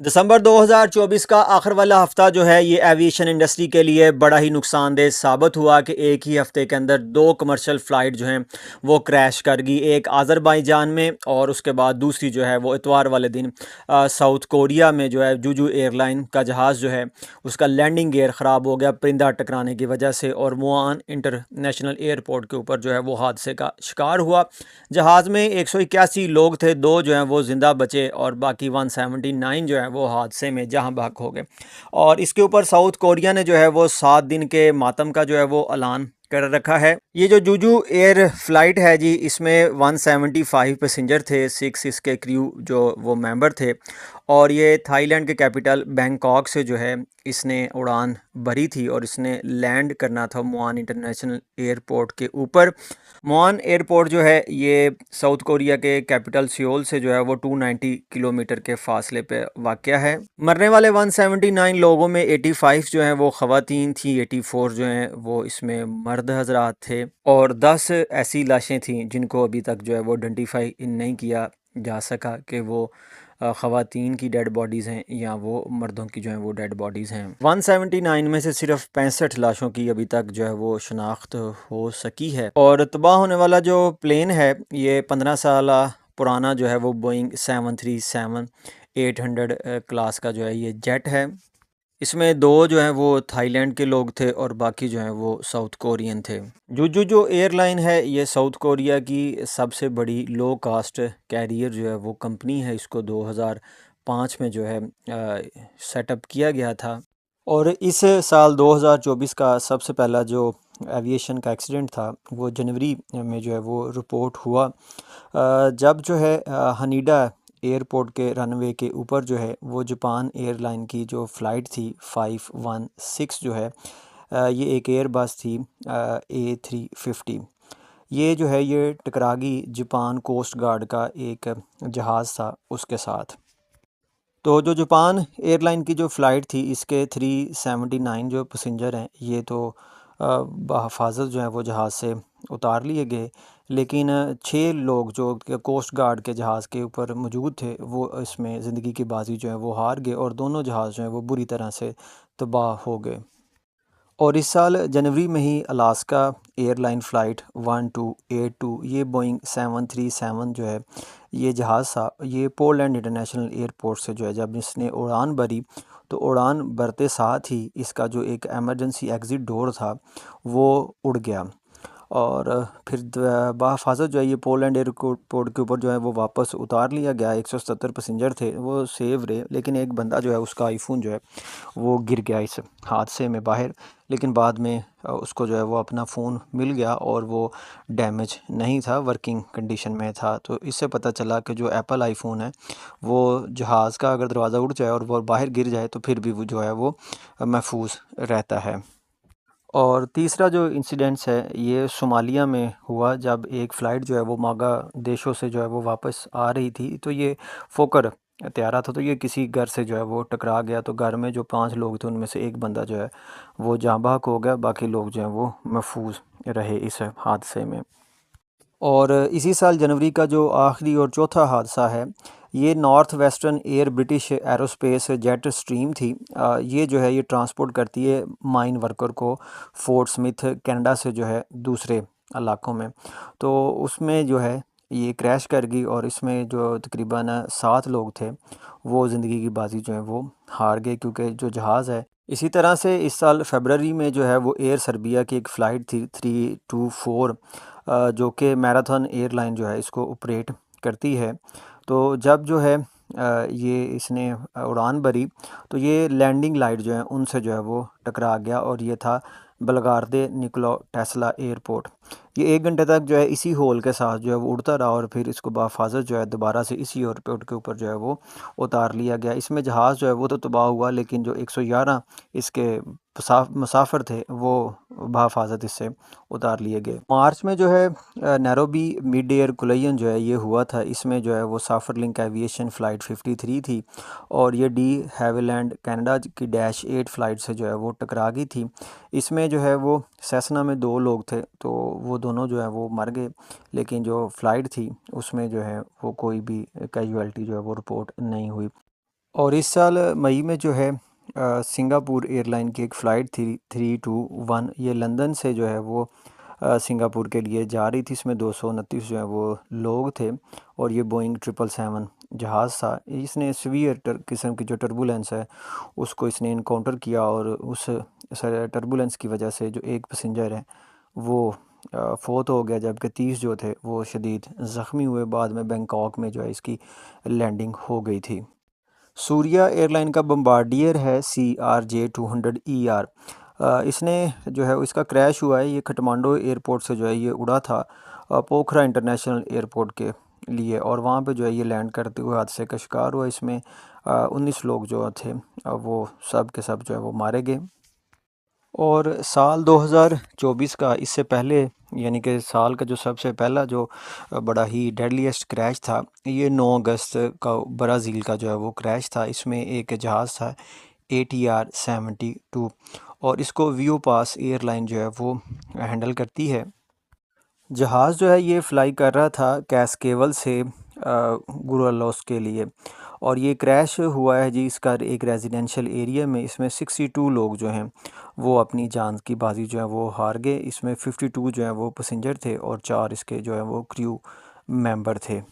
दिसंबर 2024 का आखिर वाला हफ्ता जो है ये एविएशन इंडस्ट्री के लिए बड़ा ही नुकसानदेह साबित हुआ कि एक ही हफ्ते के अंदर दो कमर्शियल फ़्लाइट जो हैं वो क्रैश कर गई। एक अज़रबैजान में और उसके बाद दूसरी जो है वो इतवार वाले दिन साउथ कोरिया में जो है जूजू एयरलाइन का जहाज़ जो है उसका लैंडिंग गियर ख़राब हो गया परिंदा टकराने की वजह से, और मुआन इंटरनेशनल एयरपोर्ट के ऊपर जो है वो हादसे का शिकार हुआ। जहाज़ में 181 लोग थे, दो जो हैं वो ज़िंदा बचे और बाकी 179 जो है वो हादसे में जहाँ बहक हो गए। और इसके ऊपर साउथ कोरिया ने जो है वो 7 दिन के मातम का जो है वो ऐलान कर रखा है। ये जो जूजू एयर फ्लाइट है जी, इसमें 175 पैसेंजर थे, 6 इसके क्रू जो वो मेंबर थे, और ये थाईलैंड के कैपिटल बैंकॉक से जो है इसने उड़ान भरी थी और इसने लैंड करना था मुआन इंटरनेशनल एयरपोर्ट के ऊपर। मुआन एयरपोर्ट जो है ये साउथ कोरिया के कैपिटल सियोल से जो है वो 290 किलोमीटर के फासले पे वाक़या है। मरने वाले 179 लोगों में 85 जो हैं वो ख़वातीन थी, 84 जो हैं वो इसमें मर्द हजरात थे, और 10 ऐसी लाशें थीं जिनको अभी तक जो है वो आइडेंटिफाई नहीं किया जा सका कि वो ख़वातीन की डेड बॉडीज़ हैं या वो मर्दों की जो हैं वो डेड बॉडीज़ हैं। 179 में से सिर्फ 65 लाशों की अभी तक जो है वो शनाख्त हो सकी है। और तबाह होने वाला जो प्लेन है ये 15 साल पुराना जो है वो बोइंग 737 800 क्लास का जो है ये जेट है। इसमें दो जो हैं वो थाईलैंड के लोग थे और बाकी जो हैं वो साउथ कोरियन थे। जूजू जो एयरलाइन है ये साउथ कोरिया की सबसे बड़ी लो कास्ट कैरियर जो है वो कंपनी है। इसको 2005 में जो है सेटअप किया गया था, और इस साल 2024 का सबसे पहला जो एविएशन का एक्सीडेंट था वो जनवरी में जो है वो रिपोर्ट हुआ, जब जो है हनीडा एयरपोर्ट के रनवे के ऊपर जो है वो जापान एयरलाइन की जो फ़्लाइट थी 516 जो है ये एक एयरबस थी A350। ये जो है ये टकरा गई जापान कोस्ट गार्ड का एक जहाज़ था उसके साथ। तो जो जापान एयरलाइन की जो फ़्लाइट थी इसके 379 जो पैसेंजर हैं ये तो बहफाजत जो है वो जहाज़ से उतार लिए गए, लेकिन 6 लोग जो कोस्ट गार्ड के जहाज़ के ऊपर मौजूद थे वो इसमें ज़िंदगी की बाजी जो है वो हार गए और दोनों जहाज़ जो हैं वो बुरी तरह से तबाह हो गए। और इस साल जनवरी में ही अलास्का एयरलाइन फ़्लाइट 1282 ये बोइंग 737 जो है ये जहाज़ था, ये पोलैंड इंटरनेशनल एयरपोर्ट से जो है जब इसने उड़ान भरी तो उड़ान भरते साथ ही इसका जो एक एमरजेंसी एग्ज़िट डोर था वो उड़ गया, और फिर बहफाजत जो है ये पोलैंड एयरपोर्ट के ऊपर जो है वो वापस उतार लिया गया। 170 पैसेंजर थे वो सेव रहे, लेकिन एक बंदा जो है उसका आईफोन जो है वो गिर गया इस हादसे में बाहर, लेकिन बाद में उसको जो है वो अपना फ़ोन मिल गया और वो डैमेज नहीं था, वर्किंग कंडीशन में था। तो इससे पता चला कि जो एप्पल आईफोन है वो जहाज़ का अगर दरवाज़ा उड़ जाए और वो बाहर गिर जाए तो फिर भी वो जो है वो महफूज रहता है। और तीसरा जो इंसिडेंट्स है ये सोमालिया में हुआ, जब एक फ़्लाइट जो है वो मागा देशों से जो है वो वापस आ रही थी, तो ये फोकर तैयारा था, तो ये किसी घर से जो है वो टकरा गया। तो घर में जो 5 लोग थे उनमें से एक बंदा जो है वो जाँ बहक हो गया, बाकी लोग जो हैं वो महफूज रहे इस हादसे में। और इसी साल जनवरी का जो आखिरी और चौथा हादसा है ये north western air British aerospace jet stream थी। ये जो है ये ट्रांसपोर्ट करती है माइन वर्कर को फोर्ट स्मिथ कनाडा से जो है दूसरे इलाकों में। तो उसमें जो है ये क्रैश कर गई और इसमें जो तकरीबन 7 लोग थे वो ज़िंदगी की बाजी जो है वो हार गए, क्योंकि जो जहाज़ है इसी तरह से इस साल फरवरी में जो है वो एयर सर्बिया की एक फ़्लाइट थी 324 जो कि मैराथन एयरलाइन जो है इसको ऑपरेट करती है। तो जब जो है ये इसने उड़ान भरी तो ये लैंडिंग लाइट जो है उनसे जो है वो टकरा गया, और ये था बलगारदे निकोला टेस्ला एयरपोर्ट। ये 1 घंटे तक जो है इसी होल के साथ जो है वो उड़ता रहा और फिर इसको बहफाजत जो है दोबारा से इसी एयरपोर्ट के ऊपर जो है वो उतार लिया गया। इसमें जहाज़ जो है वो तो तबाह हुआ, लेकिन जो 111 इसके मुसाफिर थे वो बहफाजत इससे उतार लिए गए। मार्च में जो है नैरोबी मिड एयर कोलिजन जो है ये हुआ था, इसमें जो है वो साफरलिंक एविएशन फ़्लाइट 53 थी और ये डी हैविलैंड कनाडा की -8 फ़्लाइट से जो है वो टकरा गई थी। इसमें जो है वो सेसना में 2 लोग थे, तो वो दोनों जो है वो मर गए, लेकिन जो फ़्लाइट थी उसमें जो है वो कोई भी कैजुअल्टी जो है वो रिपोर्ट नहीं हुई। और इस साल मई में जो है सिंगापुर एयरलाइन की एक फ़्लाइट थी 321, ये लंदन से जो है वो सिंगापुर के लिए जा रही थी। इसमें 229 जो है वो लोग थे और ये बोइंग 777 जहाज़ था। इसने सीवियर किस्म की जो टर्बुलेंस है उसको इसने इनकाउंटर किया और उस टर्बुलेंस की वजह से जो एक पैसेंजर है वो फोत हो गया, जबकि 30 जो थे वो शदीद ज़ख्मी हुए। बाद में बैंकॉक में जो है इसकी लैंडिंग हो गई थी। सूर्या एयरलाइन का बम्बार्डियर है CRJ-200ER। इसने जो है इसका क्रैश हुआ है, ये खटमांडू एयरपोर्ट से जो है ये उड़ा था पोखरा इंटरनेशनल एयरपोर्ट के लिए, और वहाँ पे जो है ये लैंड करते हुए हादसे का शिकार हुआ। इसमें 19 लोग जो थे वो सब के सब जो है वो मारे गए। और साल 2024 का इससे पहले, यानी कि साल का जो सबसे पहला जो बड़ा ही डेडलीस्ट क्रैश था, ये 9 अगस्त का ब्राज़ील का जो है वो क्रैश था। इसमें एक जहाज़ था ATR-72 और इसको वियो पास एयरलाइन जो है वो हैंडल करती है। जहाज़ जो है ये फ़्लाई कर रहा था कैस्केवल से गुरालोस के लिए, और ये क्रैश हुआ है जी इसका एक रेजिडेंशियल एरिया में। इसमें 62 लोग जो हैं वो अपनी जान की बाजी जो है वो हार गए। इसमें 52 जो है वो पैसेंजर थे और 4 इसके जो है वो क्रू मेंबर थे।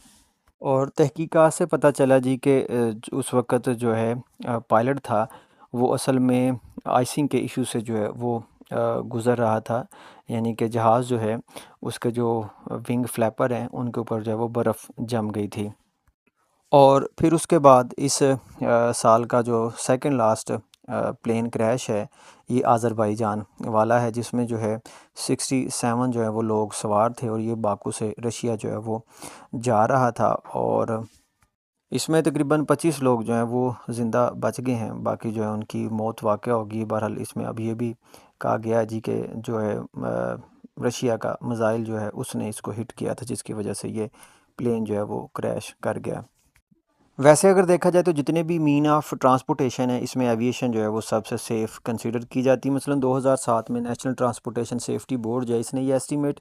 और तहकीकात से पता चला जी कि उस वक़्त जो है पायलट था वो असल में आइसिंग के इशू से जो है वो गुज़र रहा था, यानी कि जहाज़ जो है उसके जो विंग फ्लैपर हैं उनके ऊपर जो है वो बर्फ़ जम गई थी। और फिर उसके बाद इस साल का जो सेकंड लास्ट प्लेन क्रैश है ये अज़रबैजान वाला है, जिसमें जो है 67 जो है वो लोग सवार थे और ये बाकू से रशिया जो है वो जा रहा था। और इसमें तकरीबन 25 लोग जो हैं वो ज़िंदा बच गए हैं, बाकी जो है उनकी मौत वाक़या होगी। बहरहाल इसमें अब ये भी कहा गया है जी कि जो है रशिया का मिसाइल जो है उसने इसको हिट किया था, जिसकी वजह से ये प्लेन जो है वो क्रैश कर गया। वैसे अगर देखा जाए तो जितने भी मीन ऑफ ट्रांसपोर्टेशन है इसमें एविएशन जो है वो सबसे सेफ़ कंसीडर की जाती है। मसलन 2007 में नेशनल ट्रांसपोर्टेशन सेफ्टी बोर्ड जो है इसने ये एस्टीमेट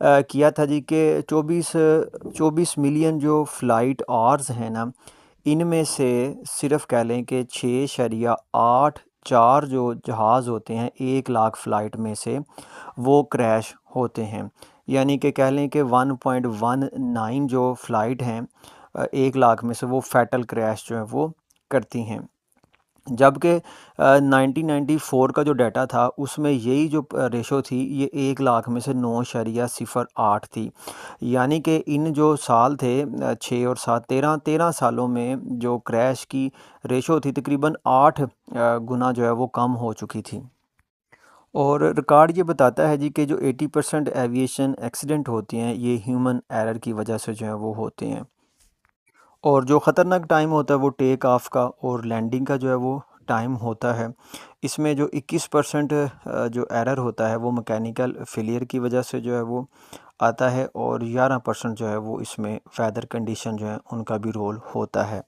किया था जी कि 24 मिलियन जो फ़्लाइट आवर्स हैं ना, इनमें से सिर्फ कह लें कि 6.84 जो जहाज़ होते हैं 1 लाख फ़्लाइट में से वो क्रैश होते हैं। यानी कि कह लें कि 1.19 जो फ़्लाइट हैं 1 लाख में से वो फैटल क्रैश जो है वो करती हैं। जबकि 1994 का जो डाटा था उसमें यही जो रेशो थी ये 1 लाख में से 9.08 थी। यानी कि इन जो साल थे 6 और 7 13 सालों में जो क्रैश की रेशो थी तकरीबन 8 गुना जो है वो कम हो चुकी थी। और रिकॉर्ड ये बताता है जी कि जो 80% एविएशन एक्सीडेंट होती हैं ये ह्यूमन एरर की वजह से जो है वो होते हैं। और जो ख़तरनाक टाइम होता है वो टेक ऑफ का और लैंडिंग का जो है वो टाइम होता है। इसमें जो 21% जो एरर होता है वो मैकेनिकल फेलियर की वजह से जो है वो आता है, और 11% जो है वो इसमें वेदर कंडीशन जो है उनका भी रोल होता है।